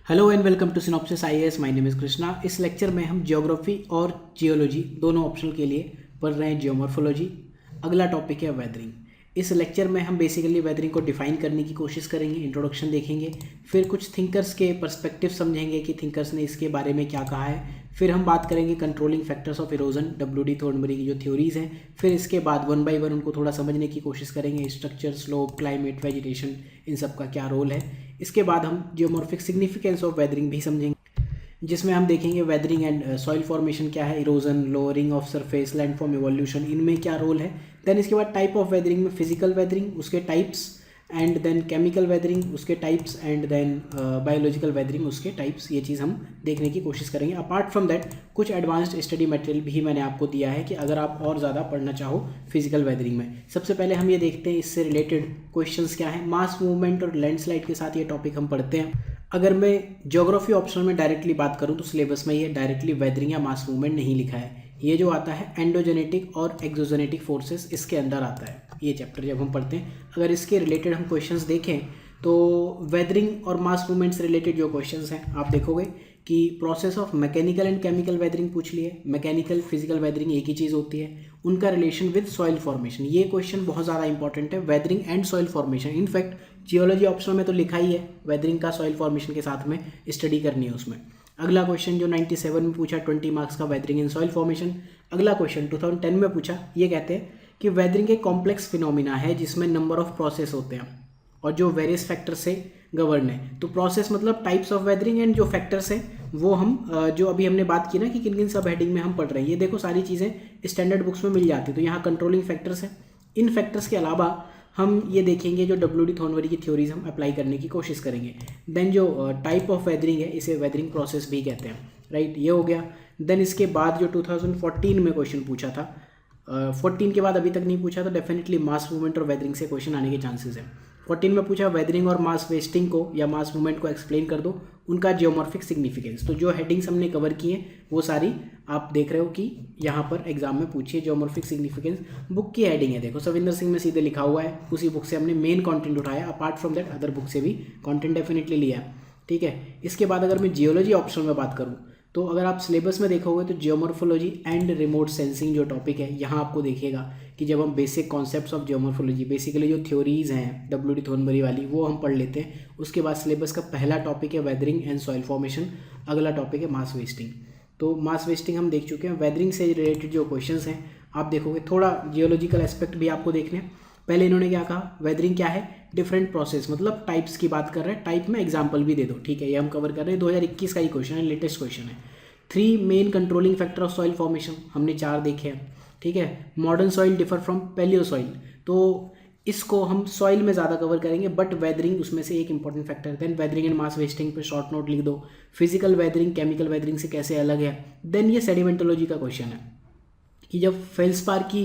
Hello and welcome to Synopsis IAS. My name is Krishna. इस lecture में हम geography और जियोलॉजी दोनों ऑप्शनल के लिए पढ़ रहे हैं जियोमॉर्फोलॉजी। अगला टॉपिक है वेदरिंग। इस लेक्चर में हम बेसिकली वेदरिंग को डिफाइन करने की कोशिश करेंगे, इंट्रोडक्शन देखेंगे, फिर कुछ थिंकर्स के पर्सपेक्टिव समझेंगे कि थिंकर्स ने इसके बारे में क्या कहा है। फिर हम बात करेंगे controlling factors of erosion, W D Thornbury की जो थ्योरीज हैं। फिर इसके बाद वन बाय वन उनको थोड़ा समझने की कोशिश करेंगे, स्ट्रक्चर, स्लोप, क्लाइमेट, वेजिटेशन, इन सब का क्या रोल है। इसके बाद हम जियोमॉर्फिक सिग्निफिकेंस ऑफ वेदरिंग भी समझेंगे, जिसमें हम देखेंगे वेदरिंग एंड सॉइल फॉर्मेशन क्या है, erosion, lowering of surface, landform evolution, इनमें क्या रोल है। देन इसके बाद टाइप ऑफ वेदरिंग में फिजिकल वेदरिंग, उसके types, and then chemical weathering, उसके types, and then biological weathering, उसके टाइप्स। ये चीज़ हम देखने की कोशिश करेंगे। अपार्ट फ्रॉम दैट कुछ एडवांस्ड स्टडी मटेरियल भी मैंने आपको दिया है कि अगर आप और ज़्यादा पढ़ना चाहो फिजिकल वेदरिंग में। सबसे पहले हम ये देखते हैं इससे रिलेटेड क्वेश्चंस क्या है। मास मूवमेंट और लैंडस्लाइड के साथ ये टॉपिक हम पढ़ते हैं। अगर मैं ज्योग्राफी ऑप्शनल में डायरेक्टली बात करूं तो सिलेबस में ये डायरेक्टली वेदरिंग या मास मूवमेंट नहीं लिखा है। ये जो आता है एंडोजेनेटिक और एक्सोजेनेटिक फोर्सेस, इसके अंदर आता है ये चैप्टर जब हम पढ़ते हैं। अगर इसके रिलेटेड हम क्वेश्चंस देखें तो वेदरिंग और मास मूवमेंट से रिलेटेड जो क्वेश्चंस हैं आप देखोगे कि process of mechanical and chemical weathering पूछ लिए। मैकेनिकल फिजिकल वेदरिंग एक ही चीज़ होती है। उनका रिलेशन विद सॉइल फॉर्मेशन, ये क्वेश्चन बहुत ज़्यादा इंपॉर्टेंट है, weathering and soil formation. In fact geology optional में तो लिखा ही है वेदरिंग का सॉइल फॉर्मेशन के साथ में स्टडी करनी है उसमें। अगला क्वेश्चन जो 97 में पूछा 20 मार्क्स का, वेदरिंग एंड सॉइल फॉर्मेशन। अगला क्वेश्चन 2010 में पूछा, ये कहते हैं कि वेदरिंग एक कॉम्प्लेक्स फिनोमिना है जिसमें नंबर ऑफ प्रोसेस होते हैं और जो वेरियस फैक्टर से गवर्न है। तो प्रोसेस मतलब टाइप्स ऑफ वेदरिंग, एंड जो फैक्टर्स हैं वो हम जो अभी हमने बात की ना कि किन किन सब हेडिंग में हम पढ़ रहे हैं, ये देखो सारी चीज़ें स्टैंडर्ड बुक्स में मिल जाती है। तो यहाँ कंट्रोलिंग फैक्टर्स हैं। इन फैक्टर्स के अलावा हम ये देखेंगे जो डब्ल्यू डी थॉर्नबरी की थ्योरीज हम अप्लाई करने की कोशिश करेंगे। देन जो टाइप ऑफ वेदरिंग है इसे वेदरिंग प्रोसेस भी कहते हैं, राइट, ये हो गया। देन इसके बाद जो 2014 में क्वेश्चन पूछा था, 14 के बाद अभी तक नहीं पूछा, तो डेफिनेटली मास मूवमेंट और वेदरिंग से क्वेश्चन आने के चांसेस हैं। 14 में पूछा वेदरिंग और मास वेस्टिंग को या मास मूवमेंट को एक्सप्लेन कर दो, उनका जियोमॉर्फिक सिग्निफिकेंस। तो जो हेडिंग्स हमने कवर की हैं वो सारी आप देख रहे हो कि यहाँ पर एग्जाम में पूछिए। जियोमॉर्फिक सिग्निफिकेंस बुक की हेडिंग है, देखो सविंदर सिंह में सीधे लिखा हुआ है, उसी बुक से हमने मेन कंटेंट उठाया। Apart from that other book से भी कंटेंट डेफिनेटली लिया है, ठीक है। इसके बाद अगर मैं जियोलॉजी ऑप्शन में बात करूँ तो अगर आप सिलेबस में देखोगे तो जियोमॉर्फोलॉजी एंड रिमोट सेंसिंग जो टॉपिक है, यहाँ आपको देखिएगा कि जब हम basic concepts of geomorphology, basically जो थ्योरीज हैं डब्ल्यू डी थॉर्नबरी वाली, वो हम पढ़ लेते हैं। उसके बाद सिलेबस का पहला टॉपिक है वेदरिंग एंड सॉइल फॉर्मेशन, अगला टॉपिक है मास वेस्टिंग। तो मास वेस्टिंग हम देख चुके हैं। वेदरिंग से रिलेटेड जो क्वेश्चंस हैं आप देखोगे, थोड़ा जियोलॉजिकल एस्पेक्ट भी आपको देखने हैं। पहले इन्होंने क्या कहा, वेदरिंग क्या है, डिफरेंट प्रोसेस, मतलब टाइप्स की बात कर रहे हैं। टाइप में एग्जाम्पल भी दे दो, ठीक है, ये हम कवर कर रहे हैं। 2021 का ही क्वेश्चन है, लेटेस्ट क्वेश्चन है। 3 main controlling factor of soil formation, हमने 4 देखे हैं, ठीक है। Modern soil differ from paleo soil, तो इसको हम सॉइल में ज़्यादा कवर करेंगे, बट वेदरिंग उसमें से एक इंपॉर्टेंट फैक्टर है। Then weathering and mass wasting पे शॉर्ट नोट लिख दो। फिजिकल वेदरिंग केमिकल वेदरिंग से कैसे अलग है। देन ये सेडिमेंटोलॉजी का क्वेश्चन है कि जब फेल्सपार की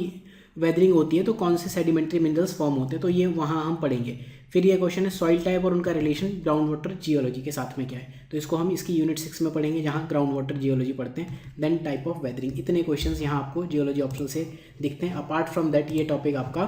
वेदरिंग होती है तो कौन से सेडिमेंट्री मिनरल्स फॉर्म होते हैं, तो ये वहाँ हम पढ़ेंगे। फिर ये क्वेश्चन है सॉइल टाइप और उनका रिलेशन ग्राउंड वाटर जियोलॉजी के साथ में क्या है, तो इसको हम इसकी यूनिट 6 में पढ़ेंगे जहाँ ग्राउंड वाटर जियोलॉजी पढ़ते हैं। देन टाइप ऑफ वेदरिंग, इतने क्वेश्चंस यहाँ आपको जियोलॉजी ऑप्शन से दिखते हैं। अपार्ट फ्रॉम दैट ये टॉपिक आपका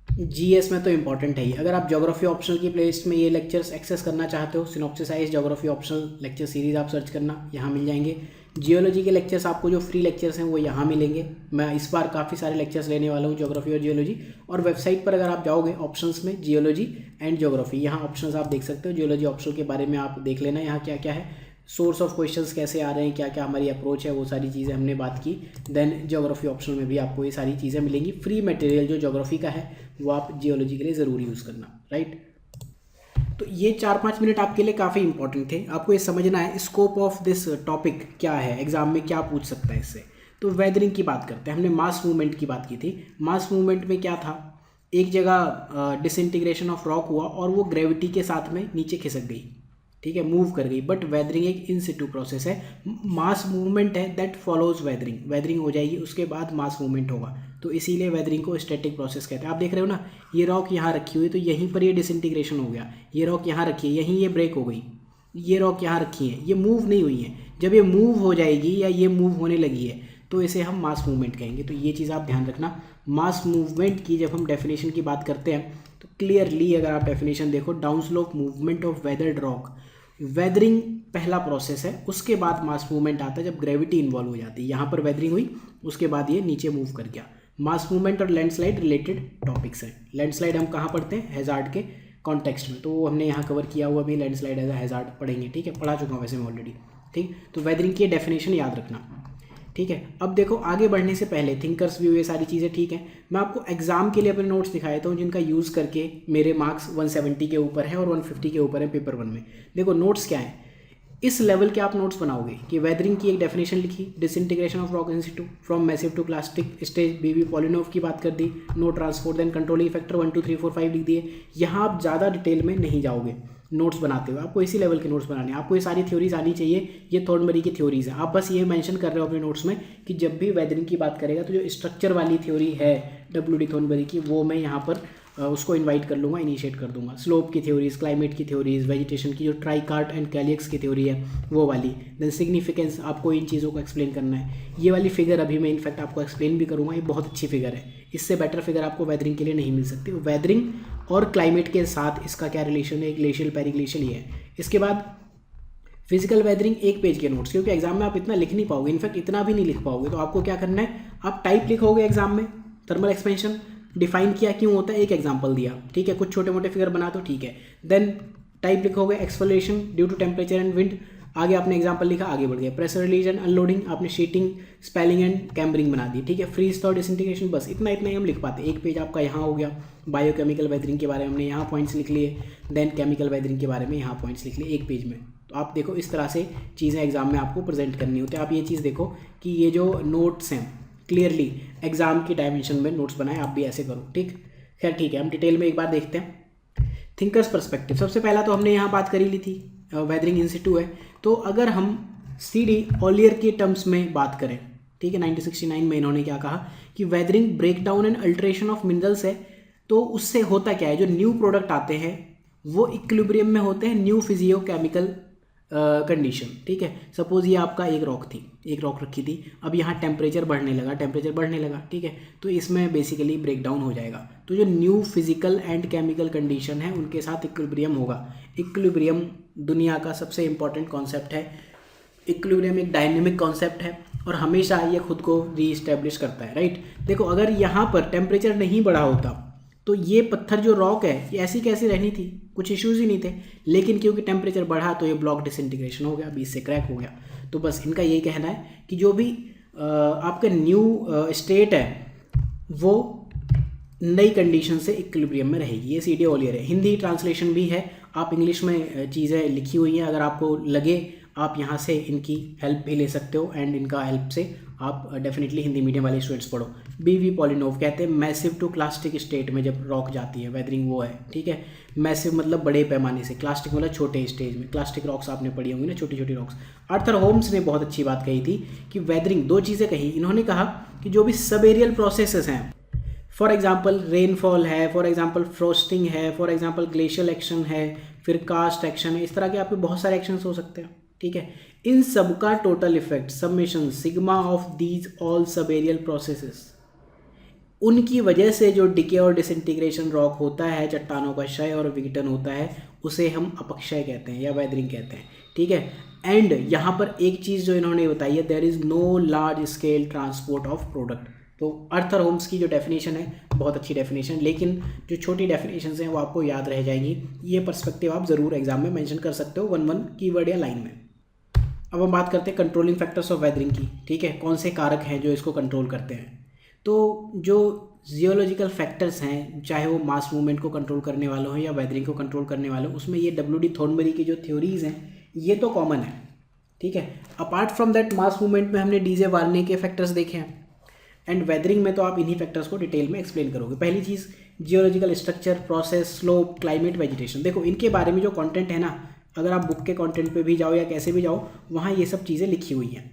जीएस में तो इंपॉर्टेंट है ही। अगर आप ज्योग्राफी ऑप्शनल की प्लेलिस्ट में ये लेक्चर्स एक्सेस करना चाहते हो, synopsis IAS geography optional lecture series आप सर्च करना, यहाँ मिल जाएंगे। जियोलॉजी के लेक्चर्स आपको जो फ्री लेक्चर्स हैं वो यहाँ मिलेंगे। मैं इस बार काफ़ी सारे लेक्चर्स लेने वाला हूँ ज्योग्राफी और जियोलॉजी। और वेबसाइट पर अगर आप जाओगे ऑप्शंस में जियोलॉजी एंड ज्योग्राफी, यहाँ ऑप्शंस आप देख सकते हो। जियोलॉजी ऑप्शनल के बारे में आप देख लेना, यहाँ क्या क्या है, सोर्स ऑफ क्वेश्चंस कैसे आ रहे हैं, क्या क्या हमारी अप्रोच है, वो सारी चीज़ें हमने बात की। देन ज्योग्राफी ऑप्शनल में भी आपको ये सारी चीज़ें मिलेंगी। फ्री मटेरियल जो ज्योग्राफी का है वो आप जियोलॉजी के लिए ज़रूर यूज़ करना, राइट। तो ये 4-5 मिनट आपके लिए काफ़ी इंपॉर्टेंट थे। आपको ये समझना है स्कोप ऑफ दिस टॉपिक क्या है, एग्जाम में क्या पूछ सकता है इससे। तो वेदरिंग की बात करते हैं। हमने मास मूवमेंट की बात की थी। मास मूवमेंट में क्या था, एक जगह डिसइंटीग्रेशन ऑफ रॉक हुआ और वो ग्रेविटी के साथ में नीचे खिसक गई, ठीक है, मूव कर गई। बट वेदरिंग एक इन सिटू प्रोसेस है। मास मूवमेंट है दैट फॉलोज वेदरिंग, वेदरिंग हो जाएगी उसके बाद मास मूवमेंट होगा, तो इसीलिए वेदरिंग को स्टैटिक प्रोसेस कहते हैं। आप देख रहे हो ना, ये रॉक यहाँ रखी हुई, तो यहीं पर ये डिसइंटीग्रेशन हो गया। ये रॉक यहाँ रखी है, यहीं ये ब्रेक हो गई। ये रॉक यहाँ रखी है, ये मूव नहीं हुई है। जब ये मूव हो जाएगी या ये मूव होने लगी है तो इसे हम मास मूवमेंट कहेंगे। तो ये चीज़ आप ध्यान रखना। मास मूवमेंट की जब हम डेफिनेशन की बात करते हैं तो क्लियरली अगर आप डेफिनेशन देखो, down slope movement of weathered rock weathering पहला प्रोसेस है, उसके बाद मास मूवमेंट आता है जब ग्रेविटी इन्वॉल्व हो जाती है। यहाँ पर वेदरिंग हुई, उसके बाद ये नीचे मूव कर गया। मास मूवमेंट और लैंडस्लाइड रिलेटेड टॉपिक्स हैं। लैंडस्लाइड हम कहाँ पढ़ते हैं, हैजार्ड के कॉन्टेक्स्ट में, तो वो हमने यहाँ कवर किया हुआ भी, लैंडस्लाइड एज अ हैजार्ड पढ़ेंगे, ठीक है, पढ़ा चुका हूँ वैसे मैं ऑलरेडी, ठीक। तो वेदरिंग की डेफिनेशन याद रखना, ठीक है। अब देखो आगे बढ़ने से पहले थिंकर्स व्यू, ये सारी चीज़ें ठीक है, मैं आपको एग्जाम के लिए अपने नोट्स दिखाया था जिनका यूज़ करके मेरे मार्क्स 170 के ऊपर है और 150 के ऊपर है पेपर 1 में। देखो नोट्स क्या है, इस लेवल के आप नोट्स बनाओगे कि वेदरिंग की एक डेफिनेशन लिखी, disintegration of rock in situ from massive to plastic stage, B B Polynov की बात कर दी, no transport, then controlling factor 1 2 3 4 5 लिख दिए। यहाँ आप ज़्यादा डिटेल में नहीं जाओगे नोट्स बनाते हुए, आपको इसी लेवल के नोट्स बनाने हैं। आपको ये सारी थ्योरीज आनी चाहिए, ये थॉर्नबरी की थ्योरीज है। आप बस ये मेंशन कर रहे हो अपने नोट्स में कि जब भी वेदरिंग की बात करेगा तो जो स्ट्रक्चर वाली थ्योरी है WD थॉर्नबरी की, वो मैं यहाँ पर उसको इनवाइट कर लूँगा, इनिशिएट कर दूंगा। स्लोप की थ्योरीज, क्लाइमेट की थ्योरीज, वेजिटेशन की जो ट्राइकार्ट एंड कैलियक्स की थ्योरी है वो वाली, देन सिग्निफिकेंस, आपको इन चीज़ों को एक्सप्लेन करना है। ये वाली फिगर अभी मैं इनफैक्ट आपको एक्सप्लेन भी करूँगा, ये बहुत अच्छी फिगर है, इससे बेटर फिगर आपको वेदरिंग के लिए नहीं मिल सकती। वेदरिंग और क्लाइमेट के साथ इसका क्या रिलेशन है, ग्लेशियल पेरीग्लेशियल, ये है। इसके बाद फिजिकल वेदरिंग 1 पेज के नोट्स, क्योंकि एग्जाम में आप इतना लिख नहीं पाओगे, इनफैक्ट इतना भी नहीं लिख पाओगे, तो आपको क्या करना है, आप टाइप लिखोगे एग्जाम में, थर्मल एक्सपेंशन डिफाइन किया क्यों होता है, एक एग्जांपल दिया, ठीक है, कुछ छोटे मोटे फिगर बना दो, ठीक है। देन टाइप लिखोगे exfoliation due to temperature and wind, आगे आपने एग्जांपल लिखा, आगे बढ़ गया। प्रेशर रिलीज एंड अनलोडिंग, आपने शीटिंग, स्पेलिंग एंड कैम्बरिंग बना दी, ठीक है। फ्रीज और डिसइंटीग्रेशन, बस इतना इतना ही हम लिख पाते। 1 पेज आपका यहाँ हो गया। बायोकेमिकल वेदरिंग के बारे में हमने यहाँ पॉइंट्स लिख लिए, देन केमिकल वेदरिंग के बारे में यहाँ पॉइंट्स लिख लिए 1 पेज में। तो आप देखो इस तरह से चीज़ें एग्जाम में आपको प्रेजेंट करनी होती है। आप ये चीज़ देखो कि ये जो नोट्स हैं क्लियरली एग्जाम की डायमेंशन में नोट्स बनाए, आप भी ऐसे करो, ठीक। खैर ठीक है, हम डिटेल में एक बार देखते हैं। थिंकर्स पर्सपेक्टिव, सबसे पहला तो हमने यहाँ बात करी ली थी, वेदरिंग इन सिटू है। तो अगर हम CD ऑलियर के टर्म्स में बात करें, ठीक है, 1969 में इन्होंने क्या कहा कि weathering breakdown and alteration of minerals है। तो उससे होता क्या है, जो न्यू प्रोडक्ट आते हैं वो इक्विलिब्रियम में होते हैं, न्यू फिजियो केमिकल कंडीशन, ठीक है। सपोज ये आपका एक रॉक थी, एक रॉक रखी थी, अब यहाँ टेम्परेचर बढ़ने लगा, ठीक है, तो इसमें बेसिकली ब्रेक डाउन हो जाएगा। तो जो new physical and chemical condition है उनके साथ इक्विलिब्रियम होगा। इक्विलिब्रियम दुनिया का सबसे इंपॉर्टेंट कॉन्सेप्ट है। इक्विलिब्रियम एक डायनेमिक कॉन्सेप्ट है और हमेशा ये खुद को रीइस्टेब्लिश करता है, राइट। देखो अगर यहाँ पर टेम्परेचर नहीं बढ़ा होता तो ये पत्थर जो रॉक है ये ऐसी कैसी रहनी थी, कुछ इश्यूज ही नहीं थे, लेकिन क्योंकि टेम्परेचर बढ़ा तो ये ब्लॉक डिसइंटीग्रेशन हो गया, बीच से क्रैक हो गया। तो बस इनका यही कहना है कि जो भी आपका न्यू स्टेट है वो नई कंडीशन से इक्विलिब्रियम में रहेगी। ये CD ऑलियर है, हिंदी ट्रांसलेशन भी है, आप इंग्लिश में चीज़ें लिखी हुई हैं, अगर आपको लगे आप यहाँ से इनकी हेल्प भी ले सकते हो, एंड इनका हेल्प से आप डेफिनेटली हिंदी मीडियम वाले स्टूडेंट्स पढ़ो। BV पॉलिनोव कहते हैं मैसिव टू क्लास्टिक स्टेट में जब रॉक जाती है, वेदरिंग वो है, ठीक है। मैसिव मतलब बड़े पैमाने से, क्लास्टिक मतलब छोटे स्टेज में, क्लास्टिक रॉक्स आपने पढ़ी होंगी ना, छोटी छोटी रॉक्स। आर्थर होम्स ने बहुत अच्छी बात कही थी कि वेदरिंग, 2 चीज़ें कही इन्होंने, कहा कि जो भी सब एरियल प्रोसेसेस हैं, फॉर एग्जाम्पल रेनफॉल है, फॉर एग्जाम्पल फ्रोस्टिंग है, फॉर एग्जाम्पल ग्लेशियल एक्शन है, फिर कास्ट एक्शन है, इस तरह के आपके बहुत सारे एक्शन हो सकते हैं, ठीक है। इन सब का total effect summation sigma of these all subaerial processes, उनकी वजह से जो डिके और डिसइंटीग्रेशन रॉक होता है, चट्टानों का क्षय और विघटन होता है, उसे हम अपक्षय कहते हैं या वेदरिंग कहते हैं, ठीक है। एंड यहाँ पर एक चीज़ जो इन्होंने बताई है, there is no large scale transport of product. तो आर्थर होम्स की जो डेफिनेशन है बहुत अच्छी डेफिनेशन, लेकिन जो छोटी डेफिनेशंस हैं वो आपको याद रह जाएंगी। ये पर्सपेक्टिव आप ज़रूर एग्जाम में मेंशन कर सकते हो 1-1 कीवर्ड या लाइन में। अब हम बात करते हैं कंट्रोलिंग फैक्टर्स ऑफ वेदरिंग की, ठीक है, कौन से कारक हैं जो इसको कंट्रोल करते हैं। तो जो जियोलॉजिकल फैक्टर्स हैं, चाहे वो मास मूवमेंट को कंट्रोल करने वाले हो या वेदरिंग को कंट्रोल करने वाले हो, उसमें ये WD थॉर्नबरी की जो थ्योरीज हैं ये तो कॉमन है, ठीक है। Apart from that mass movement में हमने डीजे वार्ने के फैक्टर्स देखे हैं, एंड वेदरिंग में तो आप इन्हीं फैक्टर्स को डिटेल में एक्सप्लेन करोगे। पहली चीज़ geological structure, process, slope, climate, vegetation. देखो इनके बारे में जो कंटेंट है ना, अगर आप बुक के कंटेंट पे भी जाओ या कैसे भी जाओ, वहाँ ये सब चीज़ें लिखी हुई हैं,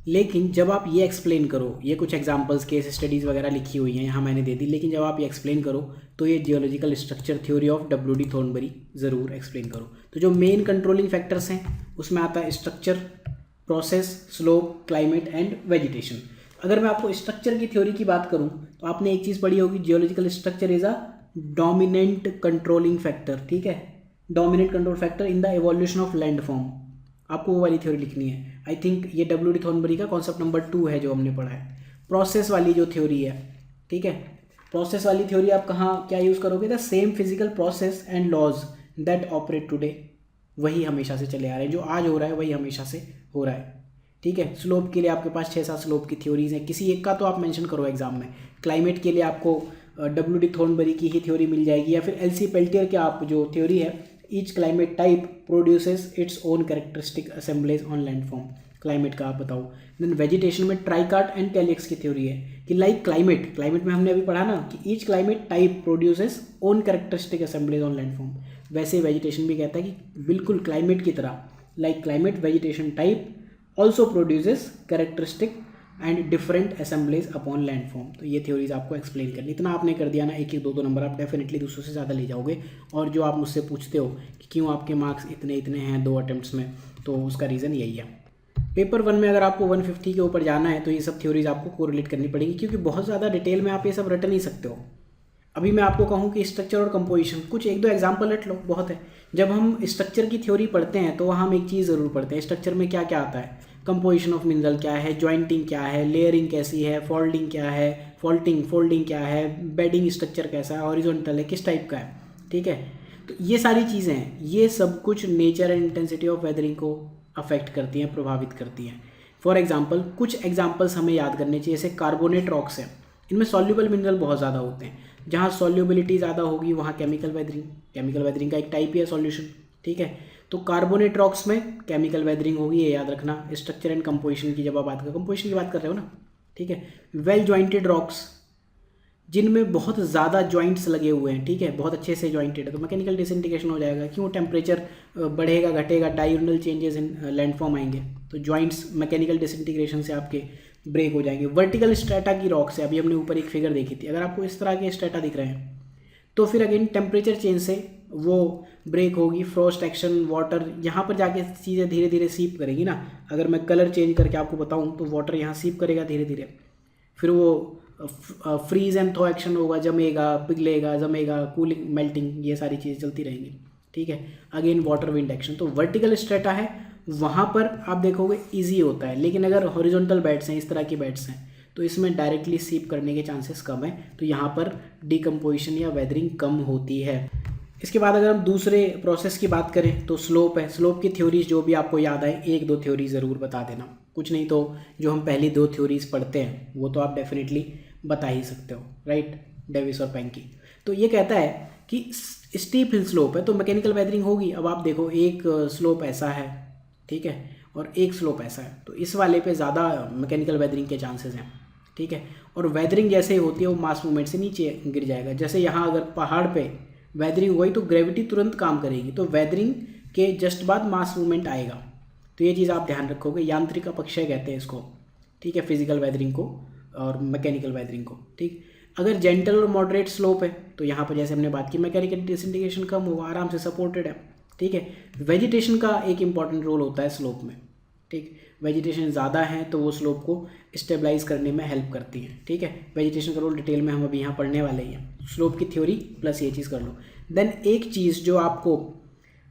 लेकिन जब आप ये एक्सप्लेन करो, ये कुछ एग्जांपल्स, केस स्टडीज़ वगैरह लिखी हुई हैं, यहाँ मैंने दे दी, लेकिन जब आप ये एक्सप्लेन करो तो ये geological structure theory of WD थॉर्नबरी ज़रूर एक्सप्लेन करो। तो जो मेन कंट्रोलिंग फैक्टर्स हैं उसमें आता है structure, process, slope, climate and vegetation. अगर मैं आपको स्ट्रक्चर की थ्योरी की बात करूं तो आपने एक चीज़ पढ़ी होगी, geological structure is a dominant controlling factor, ठीक है। Dominant control factor in the evolution of landform, आपको वो वाली थ्योरी लिखनी है। आई थिंक ये डब्ल्यू डी थॉर्नबरी का कॉन्सेप्ट नंबर 2 है जो हमने पढ़ा है। प्रोसेस वाली जो थ्योरी है, ठीक है, प्रोसेस वाली थ्योरी आप कहाँ क्या यूज़ करोगे, the same physical process and laws that operate today, वही हमेशा से चले आ रहे हैं, जो आज हो रहा है वही हमेशा से हो रहा है, ठीक है। स्लोप के लिए आपके पास 6-7 स्लोप की थ्योरीज हैं, किसी एक का तो आप मेंशन करो एग्जाम में। क्लाइमेट के लिए आपको डब्ल्यू डी थॉर्नबरी की ही थ्योरी मिल जाएगी, या फिर एल सी पेल्टियर की आप जो थ्योरी है, each climate type produces its own characteristic assemblage on landform, climate का आप बताओ। देन वेजिटेशन में ट्राइकार्ट एंड कैलिक्स की थ्योरी है कि लाइक क्लाइमेट में हमने अभी पढ़ा ना कि each climate type produces own characteristic assemblage on landform, वैसे वेजिटेशन भी कहता है कि बिल्कुल क्लाइमेट की तरह, like climate vegetation type also produces characteristic and different assemblies upon landform. तो ये थ्योरीज आपको एक्सप्लेन करनी, इतना आपने कर दिया ना, एक एक 2-2 नंबर आप डेफिनेटली दूसरों से ज़्यादा ले जाओगे। और जो आप मुझसे पूछते हो कि क्यों आपके मार्क्स इतने इतने हैं 2 अटेम्प्ट्स में, तो उसका रीज़न यही है। पेपर 1 में अगर आपको 150 के ऊपर जाना है तो ये सब थ्योरीज आपको कोरिलेट करनी पड़ेगी, क्योंकि बहुत ज़्यादा डिटेल में आप ये सब रट नहीं सकते हो। अभी मैं आपको कहूँ कि स्ट्रक्चर और कंपोजिशन, कुछ 1-2 एग्जाम्पल रट लो, बहुत है। जब हम स्ट्रक्चर की थ्योरी पढ़ते हैं तो वहाँ हम एक चीज़ ज़रूर पढ़ते हैं, स्ट्रक्चर में क्या क्या आता है, कंपोजिशन ऑफ मिनरल क्या है, जॉइंटिंग क्या है, लेयरिंग कैसी है, फोल्डिंग क्या है, फोल्डिंग क्या है, बेडिंग स्ट्रक्चर कैसा है, हॉरिजॉन्टल है, किस टाइप का है, ठीक है। तो ये सारी चीज़ें हैं, ये सब कुछ nature and intensity of weathering को अफेक्ट करती हैं, प्रभावित करती हैं। फॉर एग्जाम्पल कुछ एग्जाम्पल्स हमें याद करने चाहिए, जैसे कार्बोनेट रॉक्स हैं, इनमें सॉल्युबल मिनरल बहुत ज़्यादा होते हैं, जहाँ सॉल्युबिलिटी ज़्यादा होगी वहाँ केमिकल वेदरिंग का एक टाइप ही है सॉल्यूशन, ठीक है। तो कार्बोनेट रॉक्स में केमिकल वेदरिंग होगी, ये याद रखना। स्ट्रक्चर एंड कंपोजिशन की जब आप कंपोजिशन की बात कर रहे हो ना, ठीक है। वेल जॉइंटेड रॉक्स, जिनमें बहुत ज़्यादा जॉइंट्स लगे हुए हैं, ठीक है, बहुत अच्छे से जॉइंटेड है, तो मैकेनिकल डिसइंटीग्रेशन हो जाएगा। क्यों, टेम्परेचर बढ़ेगा घटेगा, डायगोनल चेंजेस इन लैंडफॉर्म आएंगे, तो जॉइंट्स मैकेनिकल डिसइंटीग्रेशन से आपके ब्रेक हो जाएंगे। वर्टिकल स्ट्रेटा की रॉक्स है, अभी हमने ऊपर एक फिगर देखी थी, अगर आपको इस तरह के स्ट्रेटा दिख रहे हैं तो फिर अगेन टेम्परेचर चेंज से वो ब्रेक होगी, फ्रॉस्ट एक्शन, वाटर यहाँ पर जाके चीज़ें धीरे धीरे सीप करेगी ना। अगर मैं कलर चेंज करके आपको बताऊँ तो वाटर यहाँ सीप करेगा धीरे धीरे, फिर वो फ्रीज एंड थॉ एक्शन होगा, जमेगा, पिघलेगा, जमेगा, कूलिंग, मेल्टिंग, ये सारी चीज़ें चलती रहेंगी, ठीक है। अगेन वाटर विंड एक्शन, तो वर्टिकल स्ट्रेटा है वहाँ पर आप देखोगे ईजी होता है, लेकिन अगर हॉरिजॉन्टल बेड्स हैं, इस तरह की बेड्स हैं, तो इसमें डायरेक्टली सीप करने के चांसेस कम है, तो यहाँ पर डिकम्पोजिशन या वेदरिंग कम होती है। इसके बाद अगर हम दूसरे प्रोसेस की बात करें तो स्लोप है। स्लोप की थ्योरीज जो भी आपको याद आए, 1-2 थ्योरी ज़रूर बता देना, कुछ नहीं तो जो हम पहली 2 थ्योरीज पढ़ते हैं वो तो आप डेफिनेटली बता ही सकते हो, राइट, डेविस और पैंकी। तो ये कहता है कि स्टीप हिल स्लोप है तो मैकेनिकल वेदरिंग होगी। अब आप देखो, एक स्लोप ऐसा है, ठीक है, और एक स्लोप ऐसा है, तो इस वाले पे ज़्यादा मैकेनिकल वेदरिंग के चांसेस हैं, ठीक है। और वेदरिंग जैसे ही होती है वो मास मूवमेंट से नीचे गिर जाएगा। जैसे यहाँ अगर पहाड़ पे वेदरिंग हुई तो ग्रेविटी तुरंत काम करेगी, तो वेदरिंग के जस्ट बाद मास मूवमेंट आएगा। तो ये चीज़ आप ध्यान रखोगे, यांत्रिक अपक्षय कहते हैं इसको, ठीक है, फिजिकल वेदरिंग को और मैकेनिकल वेदरिंग को, ठीक। अगर जेंटल और मॉडरेट स्लोप है तो यहाँ पर जैसे हमने बात की, मैकेनिकल डिसइंटीग्रेशन कम होगा, आराम से सपोर्टेड है, ठीक है। वेजिटेशन का एक इंपॉर्टेंट रोल होता है स्लोप में, ठीक। वेजिटेशन ज़्यादा है तो वो स्लोप को स्टेबलाइज करने में हेल्प करती है, ठीक है। वेजिटेशन का रोल डिटेल में हम अभी यहाँ पढ़ने वाले ही हैं। स्लोप की थ्योरी प्लस ये चीज़ कर लो। देन एक चीज़ जो आपको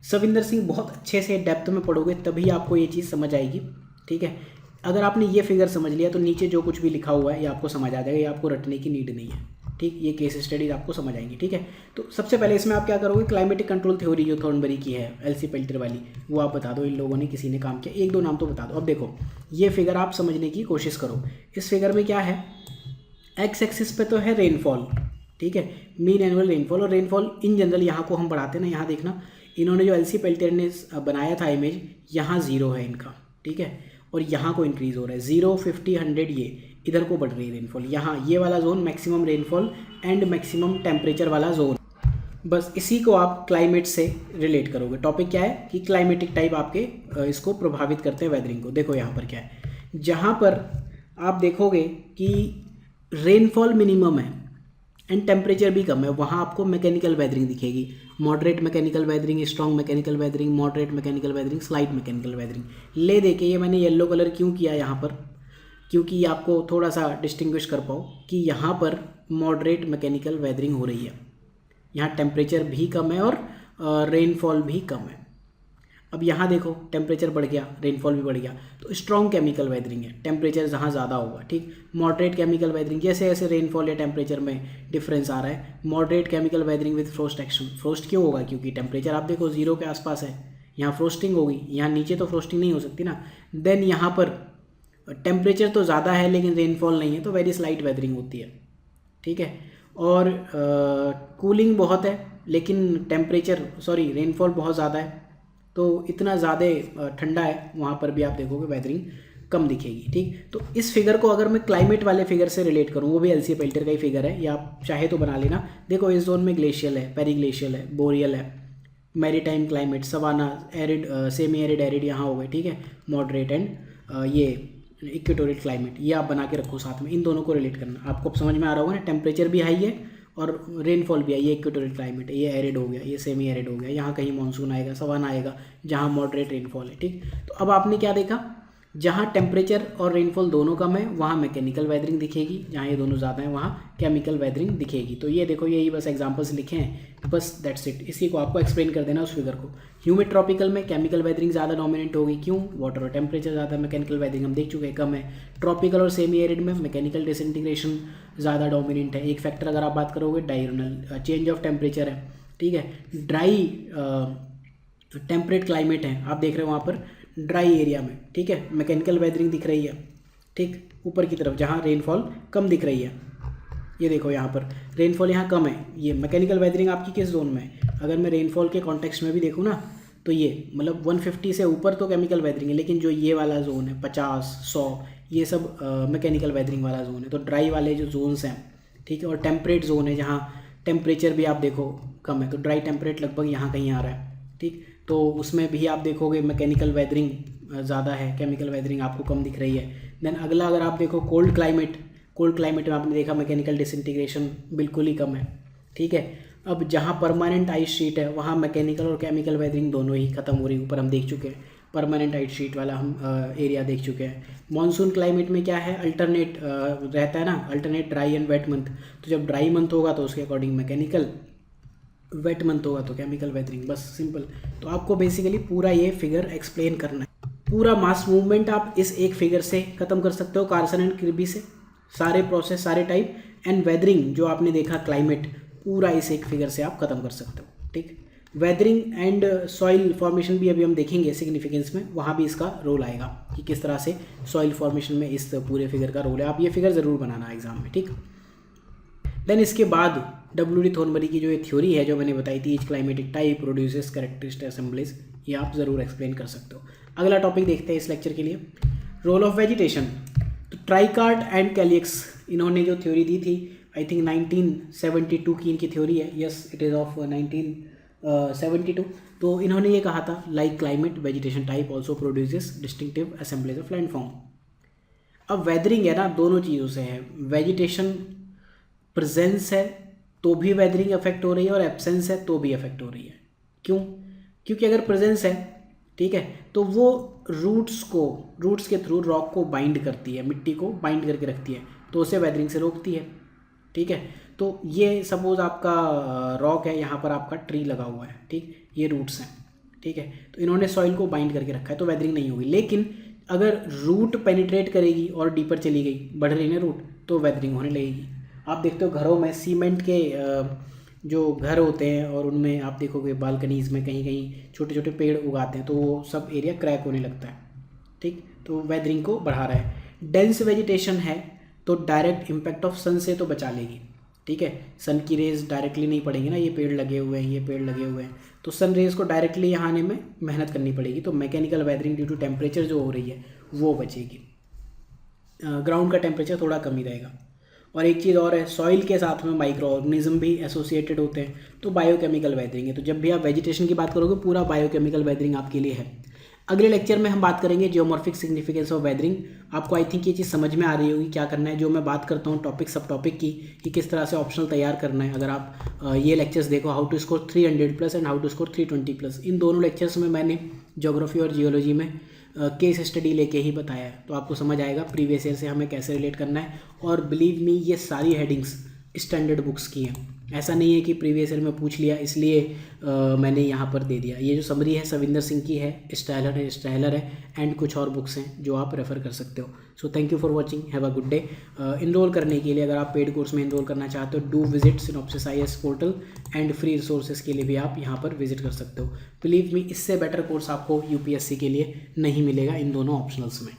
सविंदर सिंह बहुत अच्छे से डेप्थ में पढ़ोगे तभी आपको ये चीज़ समझ आएगी, ठीक है। अगर आपने ये फिगर समझ लिया तो नीचे जो कुछ भी लिखा हुआ है ये आपको समझ आ जाएगा, ये आपको रटने की नीड नहीं है, ठीक। ये केस स्टडीज आपको समझ आएंगी, ठीक है। तो सबसे पहले इसमें आप क्या करोगे, क्लाइमेटिक कंट्रोल थ्योरी जो थॉर्नबरी की है, एल.सी. पेल्टियर वाली, वो आप बता दो, इन लोगों ने किसी ने काम किया, 1-2 नाम तो बता दो। अब देखो ये फिगर आप समझने की कोशिश करो। इस फिगर में क्या है, एक्स एक्सिस पे तो है रेनफॉल, ठीक है, मीन एनुअल रेनफॉल, और रेनफॉल इन जनरल यहाँ को हम बढ़ाते हैं ना, यहाँ देखना इन्होंने जो एल.सी. पेल्टियर ने बनाया था इमेज, यहाँ 0 है इनका, ठीक है, और यहाँ को इंक्रीज हो रहा है 0, 50, 100, ये इधर को बढ़ रही है रेनफॉल। यहाँ ये वाला zone maximum rainfall and maximum temperature वाला जोन, बस इसी को आप क्लाइमेट से रिलेट करोगे। टॉपिक क्या है कि क्लाइमेटिक टाइप आपके इसको प्रभावित करते हैं वेदरिंग को। देखो यहाँ पर क्या है, जहाँ पर आप देखोगे कि रेनफॉल मिनिमम है एंड टेम्परेचर भी कम है, वहाँ आपको मैकेनिकल वेदरिंग दिखेगी। Moderate mechanical weathering, strong mechanical weathering, moderate mechanical weathering, slight mechanical weathering. ले देके ये मैंने येलो कलर क्यों किया यहाँ पर, क्योंकि आपको थोड़ा सा डिस्टिंग्विश कर पाओ कि यहाँ पर मॉडरेट मैकेनिकल वेदरिंग हो रही है, यहाँ टेम्परेचर भी कम है और रेनफॉल भी कम है। अब यहाँ देखो टेम्परेचर बढ़ गया, रेनफॉल भी बढ़ गया, तो स्ट्रॉन्ग केमिकल वेदरिंग है, टेम्परेचर जहाँ ज़्यादा होगा, ठीक। मॉडरेट केमिकल वेदरिंग, जैसे जैसे रेनफॉल या टेम्परेचर में डिफरेंस आ रहा है, moderate chemical weathering with frost action. Frost क्यों होगा? क्योंकि टेम्परेचर आप देखो 0 के आसपास है, यहाँ फ्रोस्टिंग होगी, यहाँ नीचे तो फ्रोस्टिंग नहीं हो सकती ना। देन यहाँ पर टेम्परेचर तो ज़्यादा है लेकिन रेनफॉल नहीं है, तो वेरी स्लाइट वेदरिंग होती है, ठीक है। और कूलिंग बहुत है लेकिन रेनफॉल बहुत ज़्यादा है, तो इतना ज़्यादा ठंडा है, वहाँ पर भी आप देखोगे वेदरिंग कम दिखेगी, ठीक। तो इस फिगर को अगर मैं क्लाइमेट वाले फिगर से रिलेट करूँ, वो भी एलसी पेल्टर का ही फिगर है, या आप चाहे तो बना लेना। देखो इस जोन में ग्लेशियल है, पेरीग्लेशियल है, बोरियल है, maritime climate, savanna, arid, semi arid, arid यहाँ हो गए, ठीक है, मॉडरेट एंड ये इक्वेटोरियल क्लाइमेट, ये आप बना के रखो साथ में, इन दोनों को रिलेट करना। आपको अब समझ में आ रहा होगा ना, टेम्परेचर भी हाई है और रेनफॉल भी है, ये इक्वेटोरियल क्लाइमेट है, ये एरिड हो गया, ये सेमी एरिड हो गया, यहाँ कहीं मानसून आएगा, सवाना आएगा जहाँ मॉडरेट रेनफॉल है, ठीक। तो अब आपने क्या देखा, जहाँ टेम्परेचर और रेनफॉल दोनों कम है वहाँ मैकेनिकल वेदरिंग दिखेगी, जहाँ ये दोनों ज़्यादा है वहाँ केमिकल वेदरिंग दिखेगी। तो ये देखो, यही बस एग्जांपल्स लिखे हैं, बस दैट्स इट। इसी को आपको एक्सप्लेन कर देना उस फिगर को। ह्यूमिड ट्रॉपिकल में केमिकल वेदरिंग ज़्यादा डोमिनेंट होगी, क्यों? वाटर और टेम्परेचर ज़्यादा, मैकेनिकल वेदरिंग हम देख चुके हैं कम है। ट्रॉपिकल और सेमी एरिड में मैकेनिकल डिसइंटीग्रेशन ज़्यादा डोमिनेंट है। एक फैक्टर अगर आप बात करोगे डायurnal चेंज ऑफ टेम्परेचर है, ठीक है। ड्राई टेम्परेट क्लाइमेट है, आप देख रहे हो वहाँ पर ड्राई एरिया में, ठीक है, मैकेनिकल वेदरिंग दिख रही है, ठीक, ऊपर की तरफ जहाँ रेनफॉल कम दिख रही है। ये देखो यहाँ पर रेनफॉल यहाँ कम है, ये मैकेनिकल वेदरिंग आपकी किस जोन में है? अगर मैं रेनफॉल के कॉन्टेक्स्ट में भी देखूँ ना, तो ये मतलब 150 से ऊपर तो केमिकल वेदरिंग है, लेकिन जो ये वाला जोन है 50, 100, ये सब मैकेनिकल वेदरिंग वाला जोन है। तो ड्राई वाले जो जोन्स हैं, ठीक है, और टेम्परेट जोन है जहाँ टेम्परेचर भी आप देखो कम है, तो ड्राई टेम्परेट लगभग यहाँ कहीं आ रहा है, ठीक। तो उसमें भी आप देखोगे मैकेनिकल वेदरिंग ज़्यादा है, केमिकल वेदरिंग आपको कम दिख रही है। देन अगला अगर आप देखो कोल्ड क्लाइमेट में आपने देखा मैकेनिकल डिसइंटीग्रेशन बिल्कुल ही कम है, ठीक है। अब जहाँ परमानेंट आइस शीट है वहाँ मैकेनिकल और केमिकल वेदरिंग दोनों ही खत्म हो रही, ऊपर हम देख चुके हैं, परमानेंट आइस शीट वाला हम एरिया देख चुके हैं। मॉनसून क्लाइमेट में क्या है, अल्टरनेट रहता है ना, alternate dry and wet month. तो जब ड्राई मंथ होगा तो उसके अकॉर्डिंग मैकेनिकल, वेट मंथ होगा तो केमिकल वेदरिंग, बस सिंपल। तो आपको बेसिकली पूरा ये फिगर एक्सप्लेन करना है। पूरा मास मूवमेंट आप इस एक फिगर से खत्म कर सकते हो, कार्सन एंड किर्बी से, सारे प्रोसेस, सारे टाइप एंड वेदरिंग जो आपने देखा क्लाइमेट, पूरा इस एक फिगर से आप खत्म कर सकते हो, ठीक। वेदरिंग एंड सॉइल फॉर्मेशन भी अभी हम देखेंगे सिग्निफिकेंस में, वहाँ भी इसका रोल आएगा कि किस तरह से सॉइल फॉर्मेशन में इस पूरे फिगर का रोल है। आप ये फिगर ज़रूर बनाना एग्जाम में, ठीक। देन इसके बाद डब्ल्यू डी थॉर्नबरी की जो ये थ्योरी है जो मैंने बताई थी, each climatic type produces characteristic assemblies, ये आप ज़रूर एक्सप्लेन कर सकते हो। अगला टॉपिक देखते हैं इस लेक्चर के लिए, रोल ऑफ वेजिटेशन। तो ट्राइकार्ट एंड कैलियक्स, इन्होंने जो थ्योरी दी थी, आई थिंक 1972 की इनकी थ्योरी है, यस इट इज़ ऑफ 1972। तो इन्होंने ये कहा था, like climate vegetation type also produces distinctive assemblies of landform. अब वेदरिंग है ना, दोनों चीज़ों से है, वेजिटेशन प्रेजेंस है तो भी वेदरिंग अफेक्ट हो रही है और एब्सेंस है तो भी अफेक्ट हो रही है। क्यों? क्योंकि अगर प्रेजेंस है, ठीक है, तो वो रूट्स के थ्रू रॉक को बाइंड करती है, मिट्टी को बाइंड करके रखती है, तो उसे वेदरिंग से रोकती है, ठीक है। तो ये सपोज आपका रॉक है, यहाँ पर आपका ट्री लगा हुआ है, ठीक, ये रूट्स हैं, ठीक है, तो इन्होंने सॉइल को बाइंड करके रखा है, तो वेदरिंग नहीं होगी। लेकिन अगर रूट पेनिट्रेट करेगी और डीपर चली गई, बढ़ रही ना रूट, तो वेदरिंग होने लगेगी। आप देखते हो घरों में सीमेंट के जो घर होते हैं और उनमें आप देखोगे बालकनीज़ में कहीं कहीं छोटे छोटे पेड़ उगाते हैं, तो वो सब एरिया क्रैक होने लगता है, ठीक, तो वेदरिंग को बढ़ा रहा है। डेंस वेजिटेशन है तो डायरेक्ट इम्पैक्ट ऑफ सन से तो बचा लेगी, ठीक है, सन की रेज डायरेक्टली नहीं पड़ेंगी ना, ये पेड़ लगे हुए हैं, ये पेड़ लगे हुए हैं, तो सन रेज को डायरेक्टली यहाँ आने में मेहनत करनी पड़ेगी, तो mechanical weathering due to temperature जो हो रही है वो बचेगी, ग्राउंड का टेम्परेचर थोड़ा कम ही रहेगा। और एक चीज़ और है, सॉइल के साथ में माइक्रो ऑर्गेनिज्म भी एसोसिएटेड होते हैं, तो बायोकेमिकल वेदरिंग है। तो जब भी आप वेजिटेशन की बात करोगे, पूरा बायोकेमिकल वेदरिंग आपके लिए है। अगले लेक्चर में हम बात करेंगे जियोमॉर्फिक सिग्निफिकेंस ऑफ वेदरिंग। आपको आई थिंक ये चीज़ समझ में आ रही होगी क्या करना है, जो मैं बात करता हूँ टॉपिक सब टॉपिक की, कि किस तरह से ऑप्शनल तैयार करना है। अगर आप ये लेक्चर्स देखो, how to score 300+ and how to score 320+, इन दोनों लेक्चर्स में मैंने ज्योग्राफी और जियोलॉजी में केस स्टडी लेके ही बताया है, तो आपको समझ आएगा प्रीवियस ईयर से हमें कैसे रिलेट करना है। और बिलीव मी, ये सारी हेडिंग्स स्टैंडर्ड बुक्स की हैं, ऐसा नहीं है कि प्रीवियस ईयर में पूछ लिया इसलिए मैंने यहाँ पर दे दिया। ये जो समरी है सविंदर सिंह की है, स्टाइलर है एंड कुछ और बुक्स हैं जो आप रेफ़र कर सकते हो। So thank you for watching, have a good day. Enrol करने के लिए अगर आप पेड कोर्स में इनरोल करना चाहते हो, do visit synopsis IAS portal and free resources के लिए भी आप यहाँ पर विजिट कर सकते हो। बिलीव मी, इससे बेटर कोर्स आपको UPSC के लिए नहीं मिलेगा इन दोनों ऑप्शनल्स में।